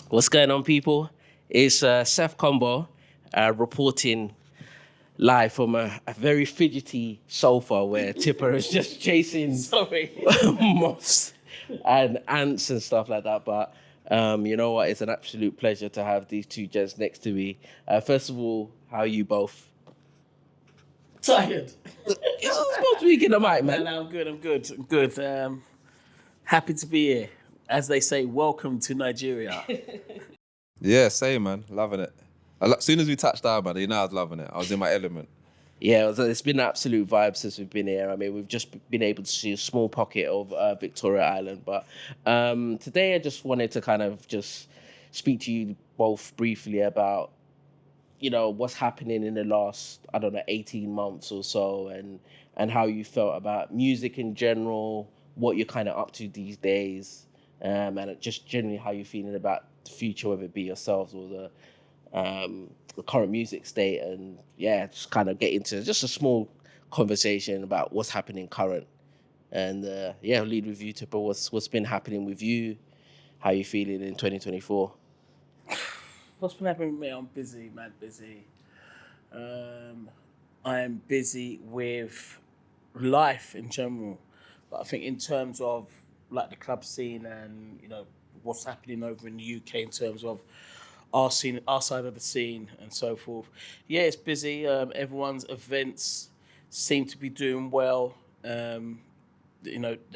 What's going on, people? It's Seth Combo reporting live from a very fidgety sofa where Tipper is just chasing Sorry. moths and ants and stuff like that. But you know what? It's an absolute pleasure to have these two gents next to me. First of all, how are you both? Tired. You're supposed to be getting the mic, man. No, I'm good. I'm good. Happy to be here. As they say, welcome to Nigeria. Yeah, same man, loving it. As soon as we touched down, man, I was loving it. I was in my element. Yeah, it's been an absolute vibe since we've been here. I mean, we've just been able to see a small pocket of Victoria Island. But today I just wanted to kind of just speak to you both briefly about, what's happening in the last, I don't know, 18 months or so and how you felt about music in general, what you're kind of up to these days, and just generally how you're feeling about the future, whether it be yourselves or the current music state, and yeah, just kind of get into just a small conversation about what's happening current. And yeah, I'll lead with you, Tipper. What's been happening with you? How you feeling in 2024? What's been happening with me? I'm busy, mad busy. I am busy with life in general, but I think in terms of like the club scene and what's happening over in the UK in terms of our scene, our side of the scene, and so forth. Yeah, it's busy. Everyone's events seem to be doing well. The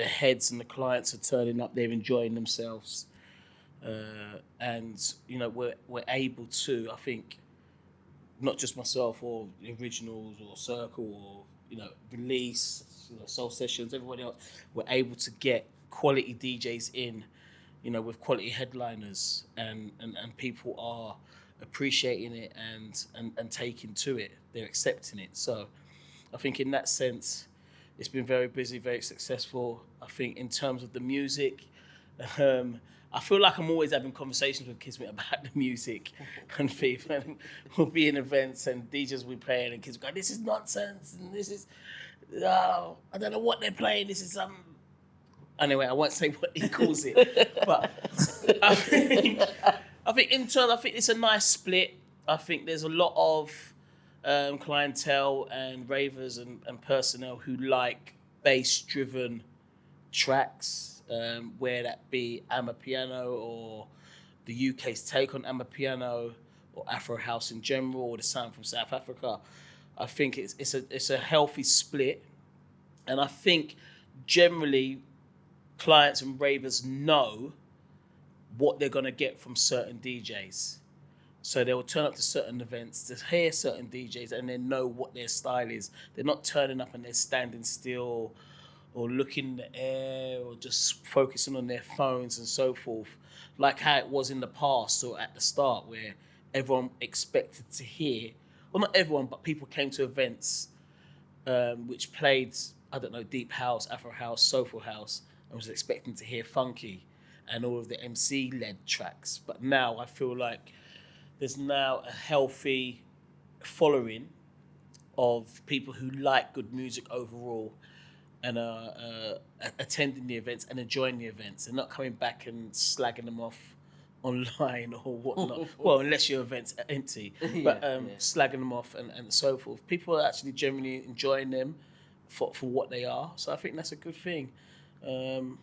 heads and the clients are turning up. They're enjoying themselves, and we're able to. I think not just myself or the originals or Circle or Release, Soul Sessions, everybody else. We're able to get quality DJs in with quality headliners, and people are appreciating it and taking to it. They're accepting it. So I think in that sense, it's been very busy, very successful. I think in terms of the music, I feel like I'm always having conversations with Kismet about the music and people. And we'll be in events and DJs will be playing and kids will go, this is nonsense and this is, I don't know what they're playing. This is some Anyway, I won't say what he calls it, but I think in turn, I think it's a nice split. I think there's a lot of clientele and ravers and personnel who like bass-driven tracks, where that be Amapiano or the UK's take on Amapiano or Afro House in general or the sound from South Africa. I think it's a healthy split, and I think generally clients and ravers know what they're going to get from certain DJs. So they will turn up to certain events to hear certain DJs and then know what their style is. They're not turning up and they're standing still or looking in the air or just focusing on their phones and so forth, like how it was in the past or at the start where everyone expected to hear, well, not everyone, but people came to events which played, I don't know, deep house, Afro house, soulful house, and was expecting to hear funky and all of the MC-led tracks. But now I feel like there's now a healthy following of people who like good music overall and are attending the events and enjoying the events and not coming back and slagging them off online or whatnot. Well, unless your event's empty, but slagging them off and so forth. People are actually genuinely enjoying them for what they are. So I think that's a good thing. In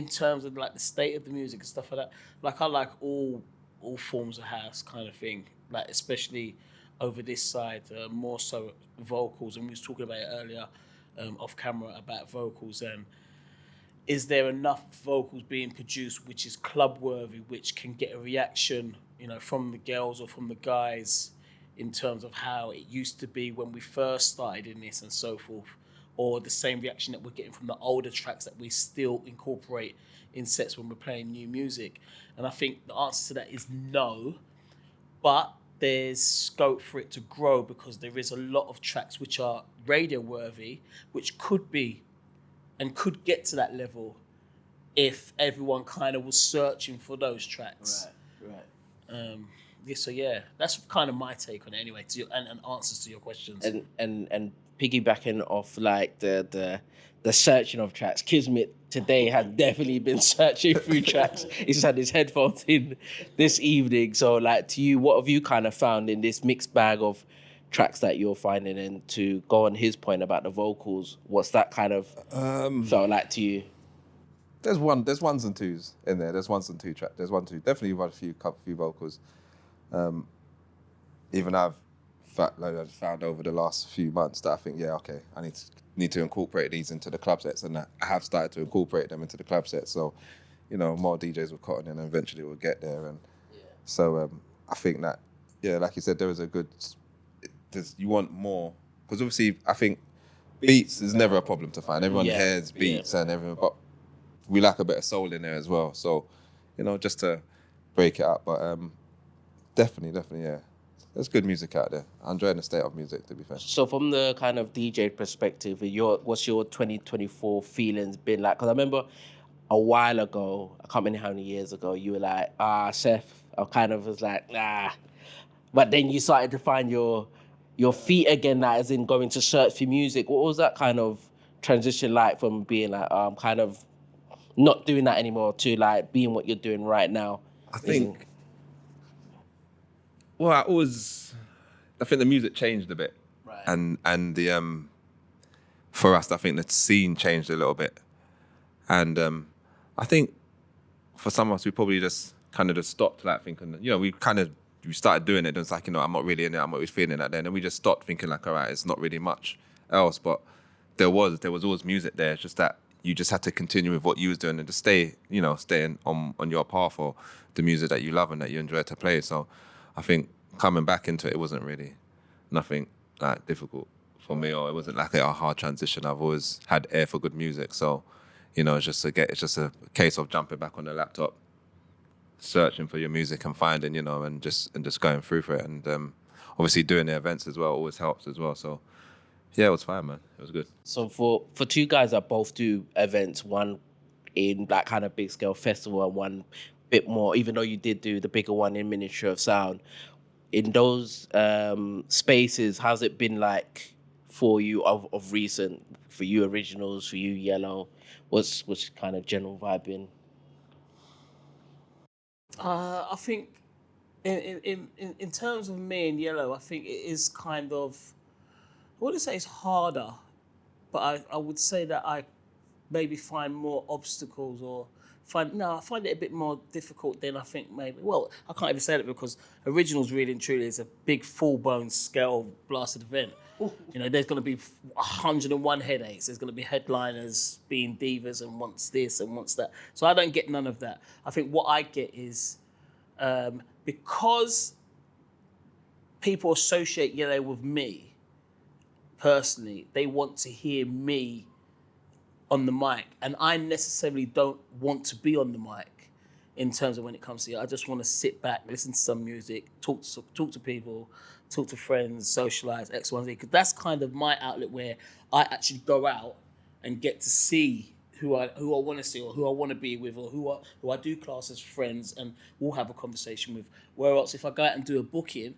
terms of like the state of the music and stuff like that, like I like all forms of house kind of thing, like especially over this side, more so vocals. And we was talking about it earlier off camera about vocals and is there enough vocals being produced which is club worthy, which can get a reaction, from the girls or from the guys in terms of how it used to be when we first started in this and so forth, or the same reaction that we're getting from the older tracks that we still incorporate in sets when we're playing new music. And I think the answer to that is no, but there's scope for it to grow because there is a lot of tracks which are radio worthy, which could be and could get to that level if everyone kind of was searching for those tracks. Right. So that's kind of my take on it anyway, and answers to your questions. And piggybacking off like the the searching of tracks. Kismet today has definitely been searching through tracks. He's had his headphones in this evening. So, like, to you, what have you kind of found in this mixed bag of tracks that you're finding? And to go on his point about the vocals, what's that kind of felt like to you? There's ones and twos in there. There's ones and two tracks. There's one, two. Definitely a few vocals. Even I've found over the last few months that I think, yeah, okay, I need to incorporate these into the club sets, and I have started to incorporate them into the club sets. So, more DJs will cotton in, and eventually we'll get there. And so I think that, yeah, like you said, there is a good. You want more, because obviously I think beats is never a problem to find. Everyone hears beats and everything, but we lack a bit of soul in there as well. So, just to break it up, but definitely, yeah. There's good music out there. I'm enjoying the state of music, to be fair. So from the kind of DJ perspective, what's your 2024 feelings been like? Because I remember a while ago, I can't remember how many years ago, you were like, Seth, I kind of was like, nah. But then you started to find your feet again, like, as in going to search for music. What was that kind of transition like from being like, I'm kind of not doing that anymore to like being what you're doing right now? I think... Well, I think the music changed a bit, right. and the for us, I think the scene changed a little bit, and I think for some of us, we probably just kind of just stopped like thinking, we started doing it, and it's like, I'm not really in it, I'm not really feeling that then, and we just stopped thinking like, all right, it's not really much else, but there was always music there. It's just that you just had to continue with what you was doing and just staying on your path or the music that you love and that you enjoy to play. So I think coming back into it wasn't really nothing like difficult for me, or it wasn't like a hard transition. I've always had ear for good music, so it's just a case of jumping back on the laptop, searching for your music and finding, and just going through for it, and obviously doing the events as well always helps as well. So yeah, it was fine, man. It was good. So for two guys that both do events, one in that kind of big scale festival and one bit more, even though you did do the bigger one in Ministry of Sound, in those spaces, how's it been like for you of recent, for you Originals, for you Yellow? What's kind of general vibe been? I think in terms of me and Yellow, I think it is kind of, I wouldn't say it's harder, but I would say that I maybe find more obstacles or I find it a bit more difficult than I think maybe. Well, I can't even say that because Originals really and truly is a big full-blown scale blasted event. There's going to be 101 headaches. There's going to be headliners being divas and wants this and wants that. So I don't get none of that. I think what I get is because people associate Yellow with me, personally, they want to hear me on the mic, and I necessarily don't want to be on the mic in terms of when it comes to it. I just want to sit back, listen to some music, talk to people, talk to friends, socialise, X, Y, Z, because that's kind of my outlet where I actually go out and get to see who I want to see or who I want to be with or who I do class as friends and we'll have a conversation with. Where else, if I go out and do a booking,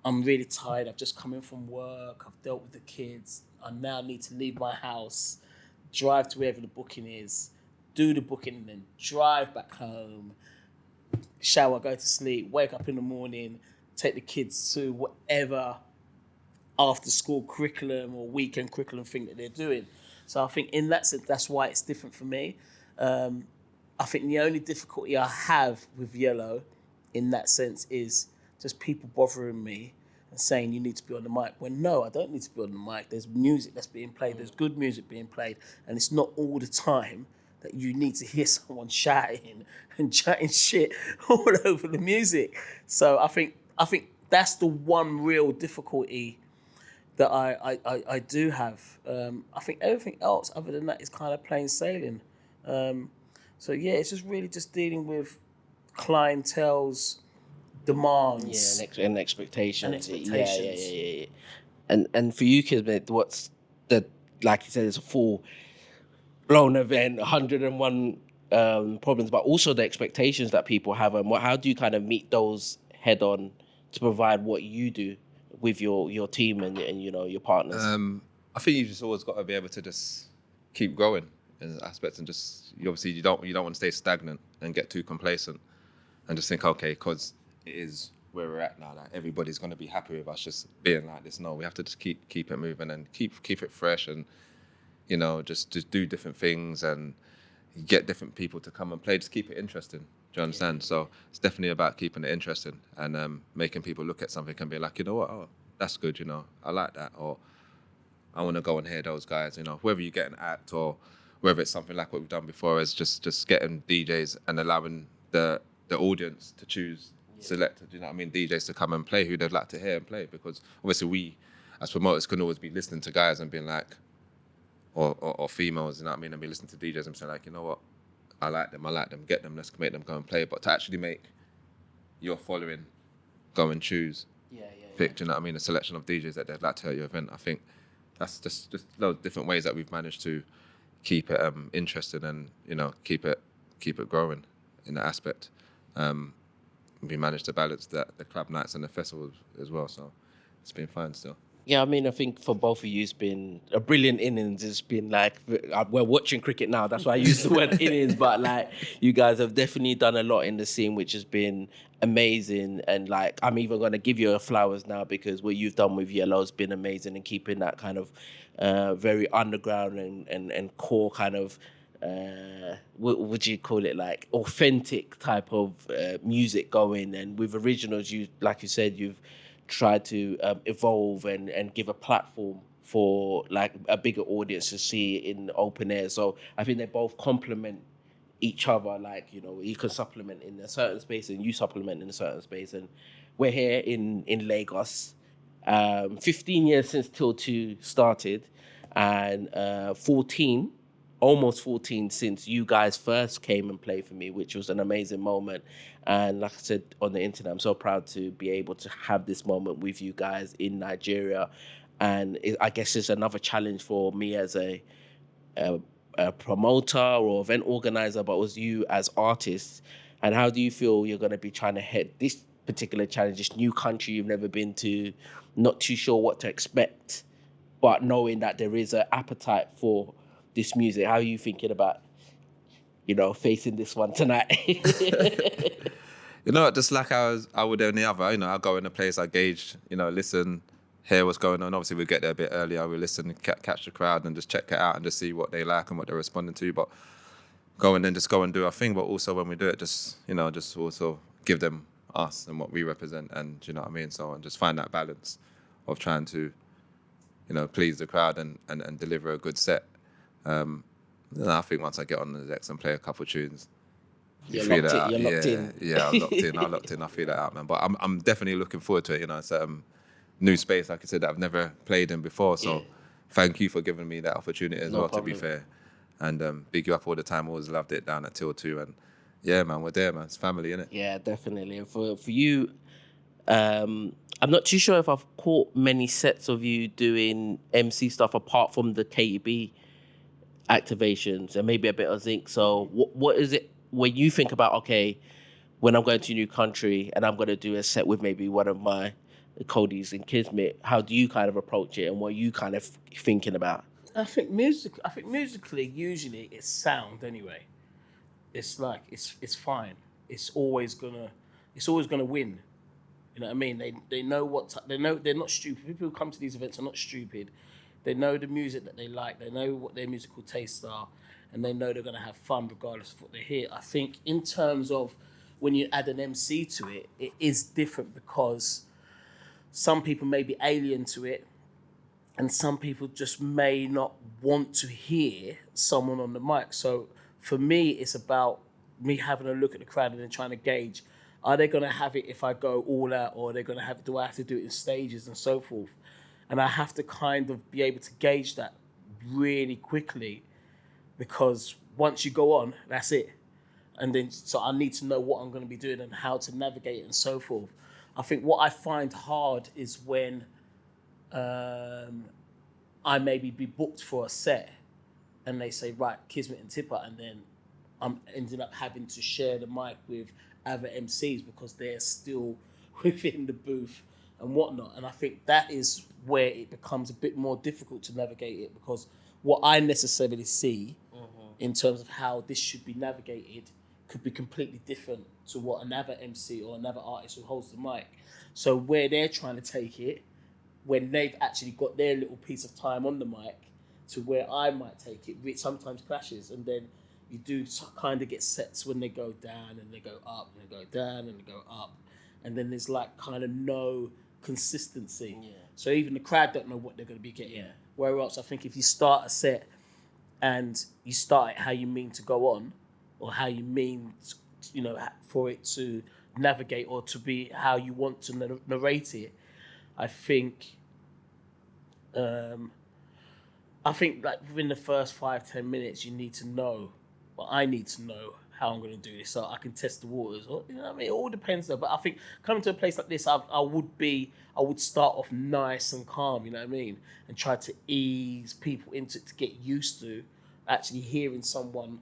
I'm really tired. I've just come in from work. I've dealt with the kids. I now need to leave my house, drive to wherever the booking is, do the booking, and then drive back home, shower, go to sleep, wake up in the morning, take the kids to whatever after school curriculum or weekend curriculum thing that they're doing. So I think in that sense, that's why it's different for me. I think the only difficulty I have with Yellow in that sense is just people bothering me and saying you need to be on the mic. When no, I don't need to be on the mic. There's music that's being played. There's good music being played. And it's not all the time that you need to hear someone shouting and chatting shit all over the music. So I think that's the one real difficulty that I do have. I think everything else other than that is kind of plain sailing. So yeah, it's just really just dealing with clientele's demands. Yeah, and expectations. Yeah. And for you, Kismet, what's the, like you said, it's a full blown event, 101 problems, but also the expectations that people have, and how do you kind of meet those head on to provide what you do with your team and your partners? I think you just always got to be able to just keep growing in aspects, and just you don't want to stay stagnant and get too complacent and just think, okay, because it is where we're at now, like everybody's going to be happy with us just being like this. No, we have to just keep it moving and keep it fresh, and just do different things and get different people to come and play. Just keep it interesting. Do you understand? So it's definitely about keeping it interesting and making people look at something and be like, you know what, oh, that's good, I like that, or I want to go and hear those guys, whether you get an act or whether it's something like what we've done before, is just getting DJs and allowing the audience to choose, select, DJs to come and play who they'd like to hear and play, because obviously we, as promoters, can always be listening to guys and being like, or females, and be listening to DJs and saying like, you know what, I like them, get them, let's make them go and play. But to actually make your following go and choose, pick, a selection of DJs that they'd like to hear at your event, I think that's just loads of different ways that we've managed to keep it interesting and keep it growing in that aspect. We managed to balance the club nights and the festivals as well, so it's been fun still. Yeah, I think for both of you, it's been a brilliant innings. It's been like, we're watching cricket now, that's why I use the word innings, but like, you guys have definitely done a lot in the scene, which has been amazing. And like, I'm even going to give you flowers now, because what you've done with Yellow has been amazing, and keeping that kind of very underground and core kind of, what would you call it, like authentic type of music going. And with originals, you, like you said, you've tried to evolve and give a platform for like a bigger audience to see in open air. So I think they both complement each other. Like, you can supplement in a certain space and you supplement in a certain space. And we're here in Lagos, 15 years since Til Two started, and almost 14 since you guys first came and played for me, which was an amazing moment. And like I said on the internet, I'm so proud to be able to have this moment with you guys in Nigeria. And I guess it's another challenge for me as a promoter or event organizer, but was you as artists. And how do you feel you're going to be trying to head this particular challenge, this new country you've never been to, not too sure what to expect, but knowing that there is an appetite for this music? How are you thinking about, facing this one tonight? Just like I would any other, I go in a place, I gauge, listen, hear what's going on. Obviously, we get there a bit earlier, we listen, catch the crowd and just check it out and just see what they like and what they're responding to. But go and do our thing. But also when we do it, just also give them us and what we represent, and so, and just find that balance of trying to, please the crowd and deliver a good set. I think once I get on the decks and play a couple of tunes, You're locked in. Yeah, I'm locked in. I feel that out, man. But I'm definitely looking forward to it. It's a new space, like I said, that I've never played in before. So thank you for giving me that opportunity as well, problem. To be fair. And big you up all the time. Always loved it down at Til Two. And yeah, man, we're there, man. It's family, innit? Yeah, definitely. And for you, I'm not too sure if I've caught many sets of you doing MC stuff apart from the KTB activations and maybe a bit of Zinc. So what is it when you think about, okay, when I'm going to a new country and I'm going to do a set with maybe one of my Cody's in Kismet, how do you kind of approach it and what are you kind of thinking about? I think musically, usually it's sound anyway. It's like it's fine. It's always gonna win. You know what I mean? They know they know. They're not stupid. People who come to these events are not stupid. They know the music that they like. They know what their musical tastes are, and they know they're gonna have fun regardless of what they hear. I think in terms of when you add an MC to it, it is different because some people may be alien to it, and some people just may not want to hear someone on the mic. So for me, it's about me having a look at the crowd and then trying to gauge, are they going to have it if I go all out, or are they going to have it, do I have to do it in stages and so forth? And I have to kind of be able to gauge that really quickly, because once you go on, that's it. And then, so I need to know what I'm going to be doing and how to navigate it and so forth. I think what I find hard is when I maybe be booked for a set and they say, right, Kismet and Tippa, and then I'm ending up having to share the mic with other MCs because they're still within the booth and whatnot. And I think that is where it becomes a bit more difficult to navigate it, because what I necessarily see in terms of how this should be navigated could be completely different to what another MC or another artist who holds the mic. So where they're trying to take it, when they've actually got their little piece of time on the mic, to where I might take it, it sometimes clashes, and then you do kind of get sets when they go down and they go up and they go down and they go up, and then there's like kind of no consistency. Yeah. So even the crowd don't know what they're going to be getting. Yeah. Whereas I think if you start a set and you start it how you mean to go on, or how you mean, you know, for it to navigate or to be how you want to narrate it, I think like within the first 5-10 minutes, you need to know, or I need to know how I'm going to do this so I can test the waters. Or, you know what I mean? It all depends though. But I think coming to a place like this, I would start off nice and calm, you know what I mean? And try to ease people into it to get used to actually hearing someone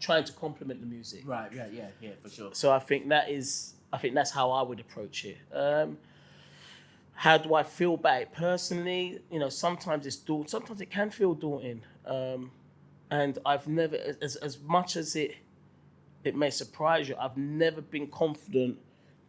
trying to complement the music. Right, yeah, for sure. So I think that's how I would approach it. How do I feel about it personally? You know, sometimes it's daunting. Sometimes it can feel daunting. And I've never, as much as it may surprise you, I've never been confident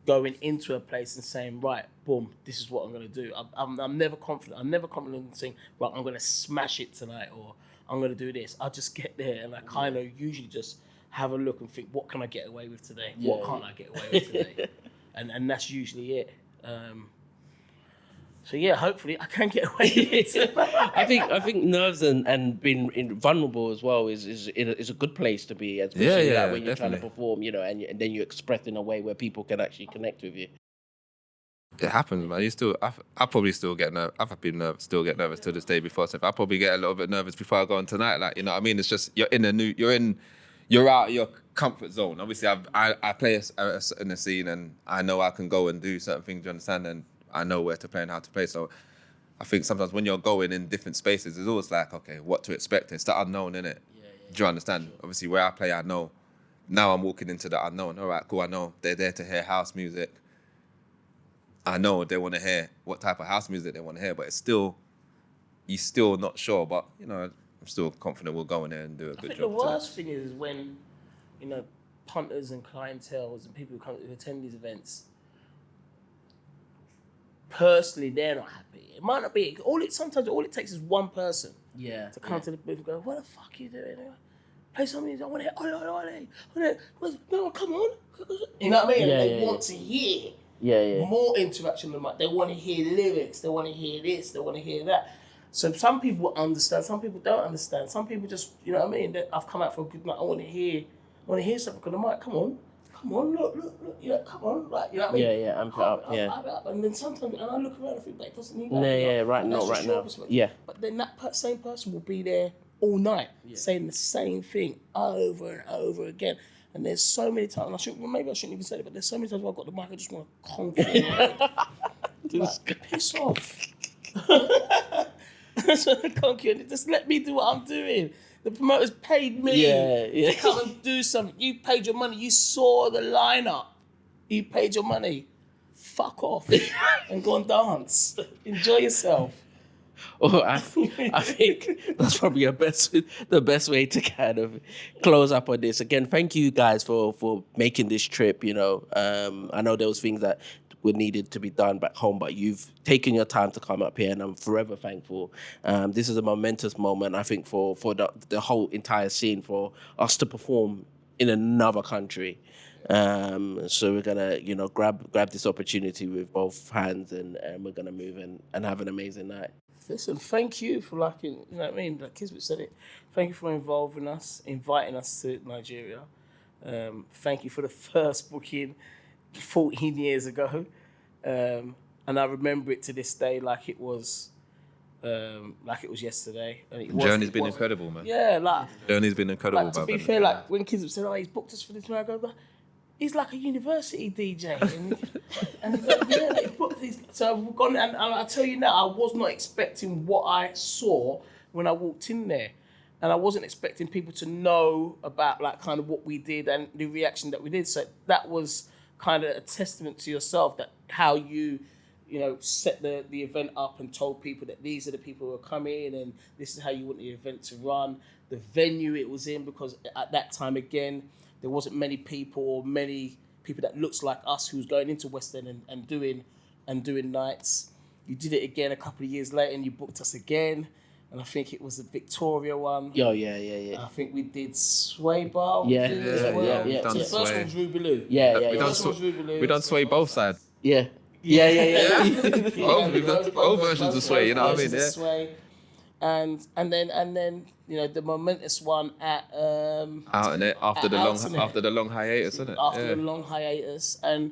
going into a place and saying, right, boom, this is what I'm going to do. I'm never confident. I'm never confident in saying, right, I'm going to smash it tonight, or I'm going to do this. I just get there and I kind of usually just have a look and think, what can I get away with today? Yeah, what can't I get away with today? And that's usually it. So yeah, hopefully I can get away with it. I think nerves and being vulnerable as well is a good place to be, especially like when you're trying to perform, you know, and then you express in a way where people can actually connect with you. It happens, man. I probably still get nervous. I've been nervous, still get nervous to this day before. So I probably get a little bit nervous before I go on tonight. Like, you know what I mean? It's just you're out of your comfort zone. Obviously, I play in a scene and I know I can go and do certain things. Do you understand? And I know where to play and how to play. So I think sometimes when you're going in different spaces, it's always like, okay, what to expect. It's the unknown, innit? Yeah, do you understand? Sure. Obviously, where I play, I know. Now I'm walking into the unknown. All right, cool, I know. They're there to hear house music. I know they want to hear what type of house music they want to hear, but you're still not sure. But, you know, I'm still confident we'll go in there and do a good job. The worst thing is when, you know, punters and clientels and people who attend these events, personally, they're not happy. It might not be. Sometimes all it takes is one person to come to the booth and go, what the fuck are you doing? Play some music. I want to hear. No, come on. You know what I mean? They want to hear more interaction than that. They want to hear lyrics. They want to hear this. They want to hear that. So some people understand. Some people don't understand. Some people just, you know what I mean? I've come out for a good night. I want to hear something. Because I might, come on, look, yeah, come on, like, you know what I mean? Yeah, I'm up. And then sometimes, and I look around and think, it doesn't need that. Right now. Yeah. But then that same person will be there all night, saying the same thing over and over again. And there's so many times, maybe I shouldn't even say it, but there's so many times where I've got the mic, I just want to conk it. Like, piss off. Just let me do what I'm doing. The promoters paid me to come and do something. You paid your money. You saw the lineup. You paid your money. Fuck off and go and dance. Enjoy yourself. Oh, I think that's probably the best way to kind of close up on this. Again, thank you guys for making this trip. You know, I know there was things that were needed to be done back home, but you've taken your time to come up here, and I'm forever thankful. This is a momentous moment, I think, for the whole entire scene, for us to perform in another country. So we're gonna, you know, grab this opportunity with both hands, and we're gonna move and have an amazing night. Listen, thank you for you know what I mean? Like Kismet said it. Thank you for inviting us to Nigeria. Thank you for the first booking 14 years ago. And I remember it to this day like it was yesterday. And Journey's been incredible, man. Yeah, Journey's been incredible. To be fair, like when kids said, "Oh, he's booked us for this," I go, he's like a university DJ, and he booked these. So I've gone, and I tell you now, I was not expecting what I saw when I walked in there, and I wasn't expecting people to know about like kind of what we did and the reaction that we did. So that was kind of a testament to yourself, that how you set the event up and told people that these are the people who are coming and this is how you want the event to run. The venue it was in, because at that time, again, there wasn't many people that looks like us who was going into West End and doing nights. You did it again a couple of years later and you booked us again. And I think it was the Victoria one. Oh, yeah. I think we did Sway Bar. Yeah. We did as well. Yeah. So the first one was Ruby Lou. We done Sway both sides. Yeah. Both versions of Sway, you know what I mean? Yeah. Sway. And then the momentous one at Out in it after the long hiatus, isn't it? After the long hiatus, and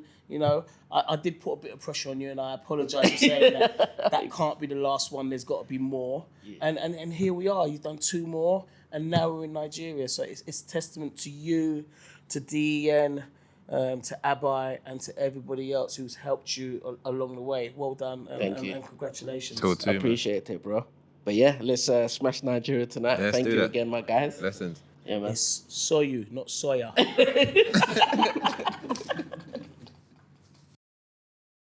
I did put a bit of pressure on you, and I apologise for saying that can't be the last one. There's got to be more, and here we are. You've done 2 more, and now we're in Nigeria. So it's testament to you, to DEN, to Abai, and to everybody else who's helped you along the way. Well done, Thank you. And congratulations. Till Two, I appreciate it, bro. But yeah, let's smash Nigeria tonight. Let's Thank do you that. again, my guys. Lessons. Yeah, man. It's Soyu, not Soya.